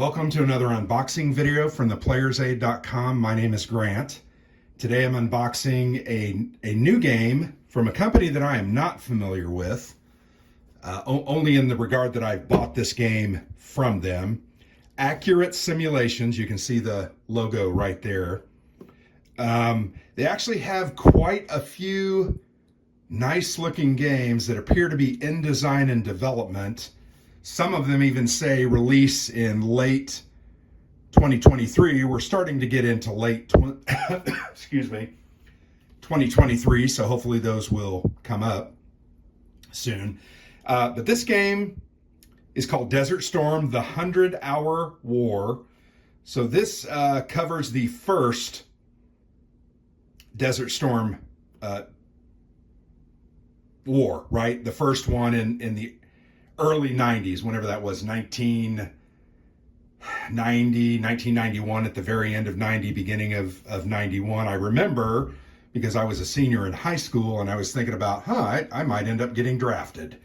Welcome to another unboxing video from theplayersaid.com. My name is Grant. Today I'm unboxing a new game from a company that I am not familiar with, only in the regard that I bought this game from them. Accurate Simulations, you can see the logo right there. They actually have quite a few nice looking games that appear to be in design and development. Some of them even say release in late 2023. We're starting to get into late 2023, so hopefully those will come up soon. But this game is called Desert Storm, the 100-Hour War. So this covers the first Desert Storm war, right? The first one in the early 90s, whenever that was, 1991, at the very end of 90, beginning of 91. I remember because I was a senior in high school and I was thinking about, I might end up getting drafted.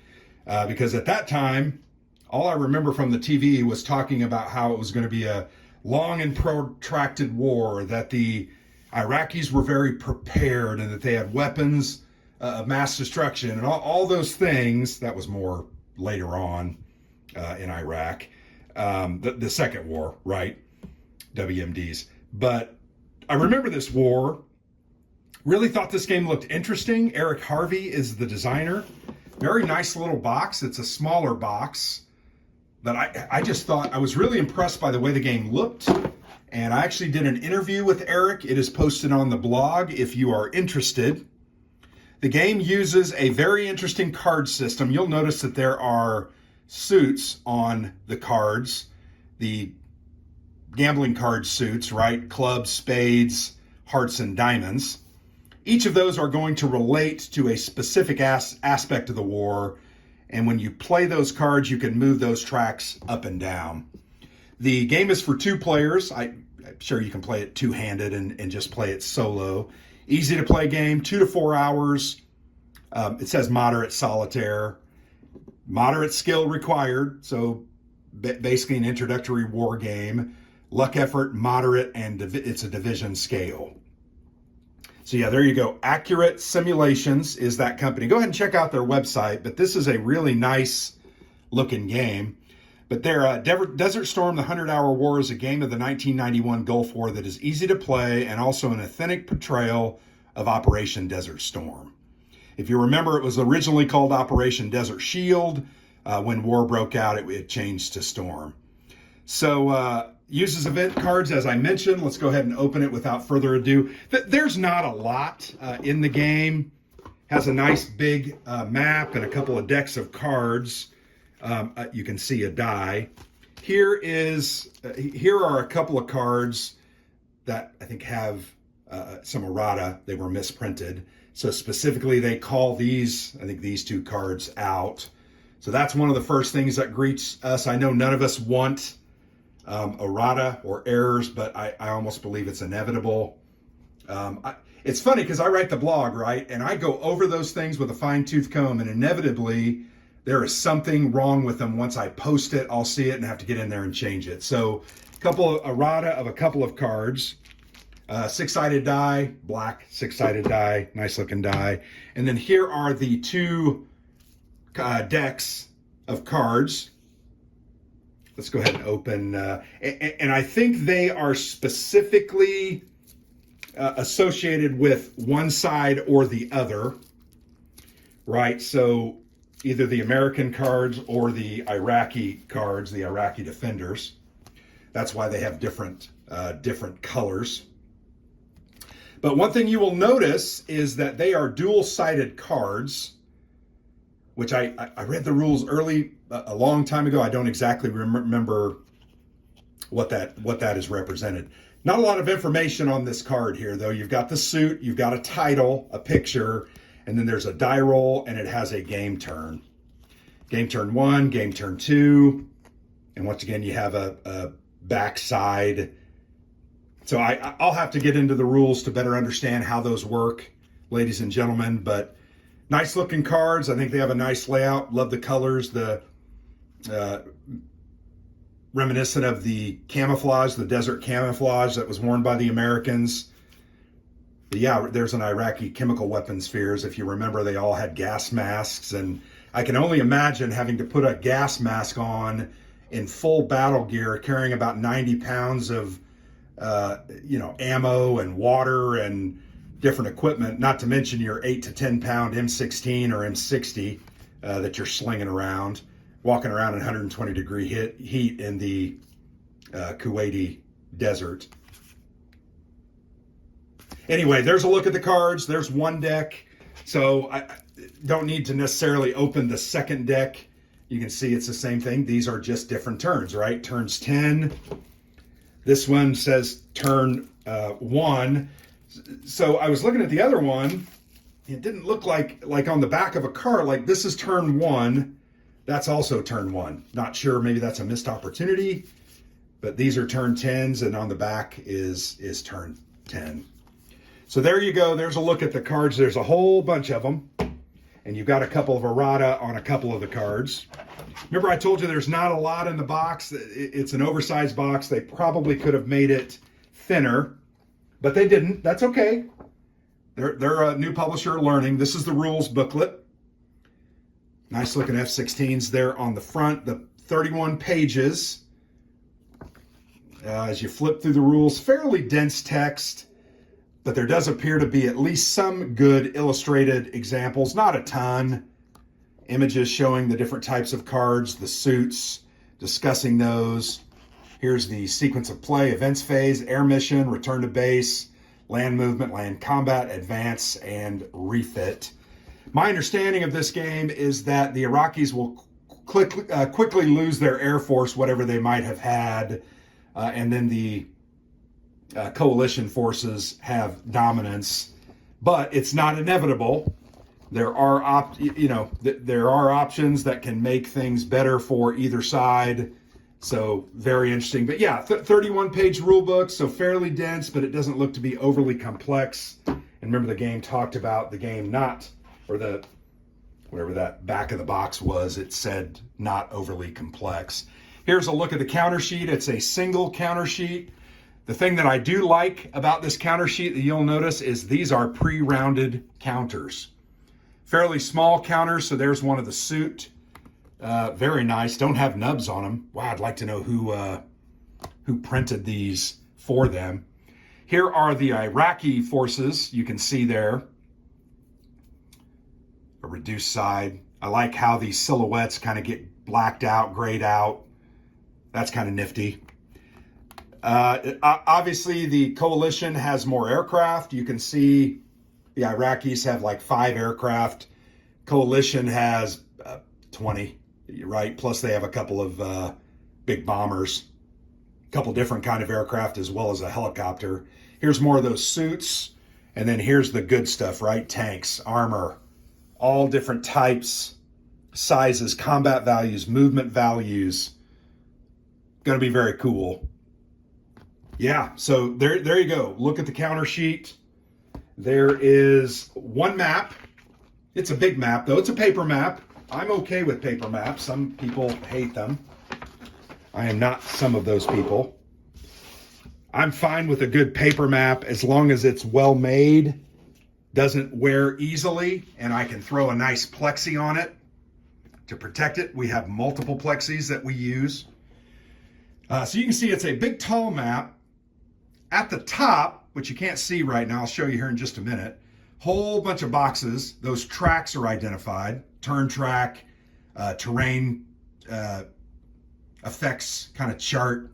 Because at that time, all I remember from the TV was talking about how it was going to be a long and protracted war, that the Iraqis were very prepared and that they had weapons of mass destruction and all those things. That was more later on in Iraq, the second war, right? WMDs. But I remember this war, really thought this game looked interesting. Eric Harvey is the designer. Very nice little box. It's a smaller box, but I just thought, I was really impressed by the way the game looked. And I actually did an interview with Eric. It is posted on the blog if you are interested. The game uses a very interesting card system. You'll notice that there are suits on the cards, the gambling card suits, right? Clubs, spades, hearts, and diamonds. Each of those are going to relate to a specific aspect of the war. And when you play those cards, you can move those tracks up and down. The game is for 2 players. I'm sure you can play it two-handed and just play it solo. Easy to play game, 2 to 4 hours. It says moderate solitaire, moderate skill required. So basically an introductory war game. Luck effort, moderate, and it's a division scale. So yeah, there you go. Accurate Simulations is that company. Go ahead and check out their website, but this is a really nice looking game. But Desert Storm, the 100-Hour War is a game of the 1991 Gulf War that is easy to play and also an authentic portrayal of Operation Desert Storm. If you remember, it was originally called Operation Desert Shield. When war broke out, it changed to Storm. So uses event cards, as I mentioned. Let's go ahead and open it without further ado. There's not a lot in the game. Has a nice big map and a couple of decks of cards. You can see a die. Here are a couple of cards that I think have some errata. They were misprinted. So specifically, they call these 2 cards out. So that's one of the first things that greets us. I know none of us want errata or errors, but I almost believe it's inevitable. It's funny because I write the blog, right? And I go over those things with a fine-tooth comb, and inevitably, there is something wrong with them. Once I post it, I'll see it and have to get in there and change it. So a couple of errata of a couple of cards. 6-sided die, black 6-sided die, nice looking die. And then here are the 2 decks of cards. Let's go ahead and open. And I think they are specifically associated with one side or the other, right? So either the American cards or the Iraqi cards, the Iraqi defenders. That's why they have different colors. But one thing you will notice is that they are dual-sided cards, which I read the rules a long time ago. I don't exactly remember what that is represented. Not a lot of information on this card here, though. You've got the suit, you've got a title, a picture, and then there's a die roll, and it has a game turn. Game turn 1, game turn 2, and once again, you have a backside. So I'll have to get into the rules to better understand how those work, ladies and gentlemen, but nice looking cards. I think they have a nice layout. Love the colors, the reminiscent of the camouflage, the desert camouflage that was worn by the Americans. But yeah, there's an Iraqi chemical weapon spheres. If you remember, they all had gas masks, and I can only imagine having to put a gas mask on in full battle gear, carrying about 90 pounds of, ammo and water and different equipment, not to mention your 8 to 10 pound M16 or M60 that you're slinging around, walking around in 120 degree heat in the Kuwaiti desert. Anyway, there's a look at the cards. There's one deck. So I don't need to necessarily open the second deck. You can see it's the same thing. These are just different turns, right? Turns 10. This one says turn 1. So I was looking at the other one. It didn't look like on the back of a card, like this is turn 1. That's also turn 1. Not sure, maybe that's a missed opportunity. But these are turn 10s, and on the back is turn 10. So there you go. There's a look at the cards. There's a whole bunch of them. And you've got a couple of errata on a couple of the cards. Remember I told you there's not a lot in the box. It's an oversized box. They probably could have made it thinner, but they didn't. That's okay. They're a new publisher learning. This is the rules booklet. Nice looking F-16s there on the front. The 31 pages. As you flip through the rules, fairly dense text. But there does appear to be at least some good illustrated examples, not a ton. Images showing the different types of cards, the suits, discussing those. Here's the sequence of play, events phase, air mission, return to base, land movement, land combat, advance, and refit. My understanding of this game is that the Iraqis will quickly lose their air force, whatever they might have had, and then the coalition forces have dominance, but it's not inevitable. There are options that can make things better for either side. So very interesting. But yeah, 31 page rule book, so fairly dense, but it doesn't look to be overly complex. And remember, the game talked about the game whatever that back of the box was, it said not overly complex. Here's a look at the counter sheet. It's a single counter sheet. The thing that I do like about this counter sheet that you'll notice is these are pre-rounded counters. Fairly small counters, so there's one of the suit. Very nice. Don't have nubs on them. Wow, I'd like to know who printed these for them. Here are the Iraqi forces. You can see there. A reduced side. I like how these silhouettes kind of get blacked out, grayed out. That's kind of nifty. Obviously, the coalition has more aircraft. You can see the Iraqis have like 5 aircraft. Coalition has 20, right? Plus they have a couple of big bombers, a couple different kind of aircraft, as well as a helicopter. Here's more of those suits. And then here's the good stuff, right? Tanks, armor, all different types, sizes, combat values, movement values. Going to be very cool. Yeah, so there you go. Look at the counter sheet. There is one map. It's a big map, though. It's a paper map. I'm okay with paper maps. Some people hate them. I am not some of those people. I'm fine with a good paper map as long as it's well made, doesn't wear easily, and I can throw a nice plexi on it to protect it. We have multiple plexis that we use. So you can see it's a big, tall map. At the top, which you can't see right now, I'll show you here in just a minute, whole bunch of boxes. Those tracks are identified. Turn track, terrain effects kind of chart.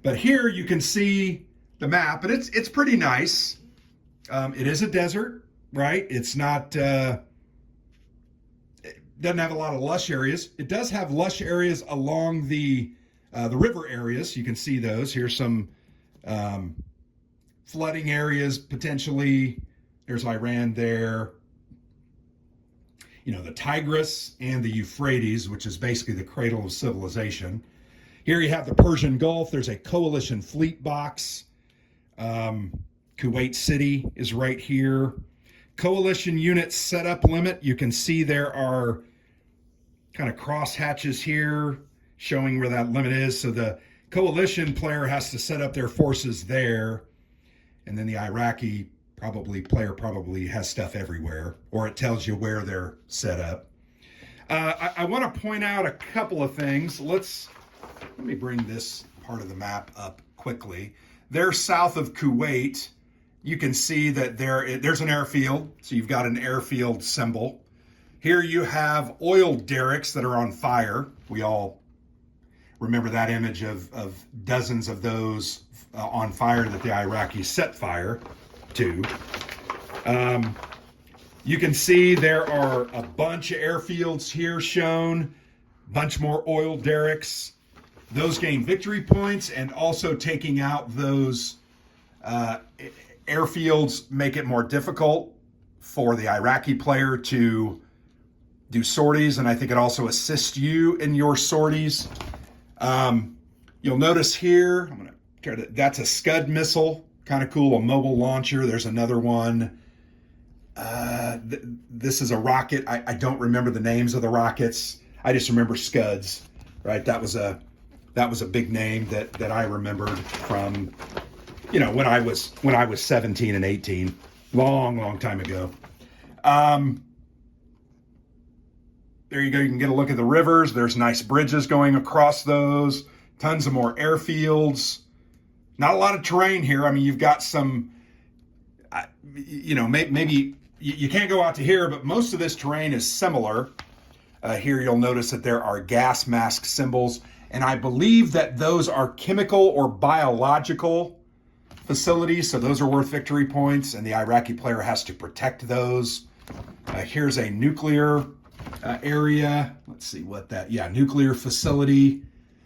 But here you can see the map, and it's pretty nice. It is a desert, right? It's not, it doesn't have a lot of lush areas. It does have lush areas along the river areas. You can see those. Here's some flooding areas potentially. There's Iran there. You know, the Tigris and the Euphrates, which is basically the cradle of civilization. Here you have the Persian Gulf. There's a coalition fleet box. Kuwait City is right here. Coalition unit setup limit. You can see there are kind of cross hatches here. showing where that limit is. So the coalition player has to set up their forces there, and then the Iraqi player probably has stuff everywhere, or it tells you where they're set up. I want to point out a couple of things. Let me bring this part of the map up quickly. They're south of Kuwait. You can see that there's an airfield, so you've got an airfield symbol. Here you have oil derricks that are on fire. We all remember that image of dozens of those on fire that the Iraqis set fire to. You can see there are a bunch of airfields here shown, bunch more oil derricks. Those gain victory points, and also taking out those airfields make it more difficult for the Iraqi player to do sorties, and I think it also assists you in your sorties. You'll notice here, that's a Scud missile, kind of cool, a mobile launcher. There's another one. This is a rocket. I don't remember the names of the rockets. I just remember Scuds, right? That was a big name that I remembered from, when I was 17 and 18, long time ago. There you go. You can get a look at the rivers. There's nice bridges going across those. Tons of more airfields. Not a lot of terrain here. I mean, you've got some, maybe you can't go out to here, but most of this terrain is similar. Here you'll notice that there are gas mask symbols, and I believe that those are chemical or biological facilities, so those are worth victory points, and the Iraqi player has to protect those. Here's a nuclear area. Let's see what nuclear facility.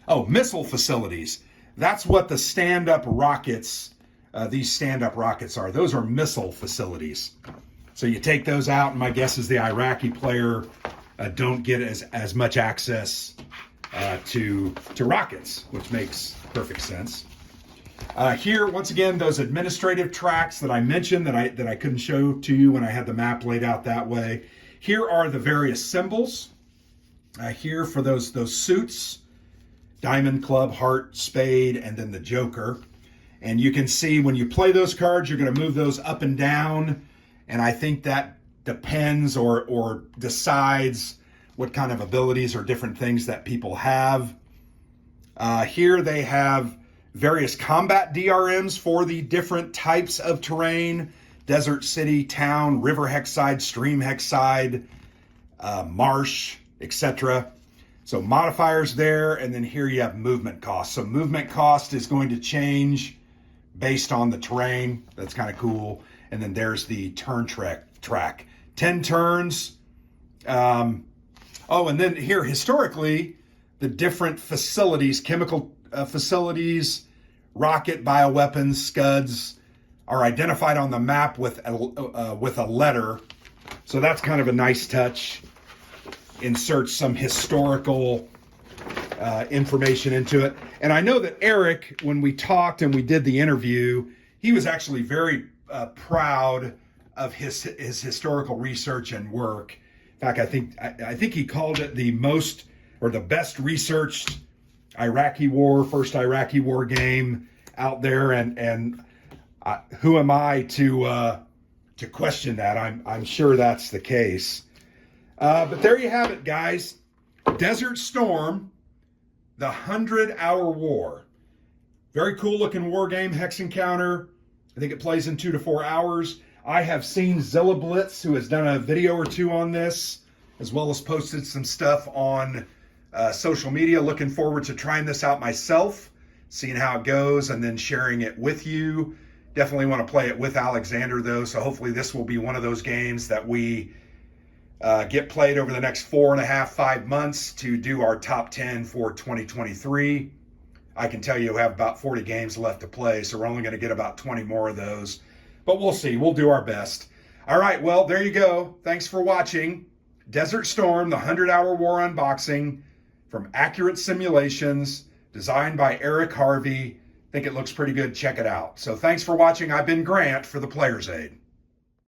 Oh, missile facilities. That's what the stand-up rockets, these stand-up rockets are. Those are missile facilities. So you take those out, and my guess is the Iraqi player don't get as much access to rockets, which makes perfect sense. Here, once again, those administrative tracks that I mentioned that I couldn't show to you when I had the map laid out that way. Here are the various symbols. Here for those suits, diamond, club, heart, spade, and then the joker. And you can see when you play those cards, you're going to move those up and down. And I think that depends or decides what kind of abilities or different things that people have. Here they have various combat DRMs for the different types of terrain: desert, city, town, river hexside, stream hexside, marsh, etc. So modifiers there, and then here you have movement cost. So movement cost is going to change based on the terrain. That's kind of cool. And then there's the turn track. 10 turns. And then here, historically, the different facilities, chemical facilities, rocket, bioweapons, Scuds, are identified on the map with a letter. So that's kind of a nice touch. Inserts some historical information into it. And I know that Eric, when we talked and we did the interview, he was actually very proud of his historical research and work. In fact, I think he called it the most or the best researched first Iraqi war game out there, and who am I to question that? I'm sure that's the case. But there you have it, guys. Desert Storm, the 100-Hour War. Very cool looking war game, hex encounter. I think it plays in 2 to 4 hours. I have seen Zilla Blitz, who has done a video or two on this, as well as posted some stuff on social media. Looking forward to trying this out myself, seeing how it goes, and then sharing it with you. Definitely want to play it with Alexander, though, so hopefully this will be one of those games that we get played over the next 4.5, 5 months to do our top 10 for 2023. I can tell you we have about 40 games left to play, so we're only going to get about 20 more of those. But we'll see. We'll do our best. All right, well, there you go. Thanks for watching. Desert Storm, the 100-Hour War unboxing from Accurate Simulations, designed by Eric Harvey. I think it looks pretty good. Check it out. So thanks for watching. I've been Grant for the Player's Aid.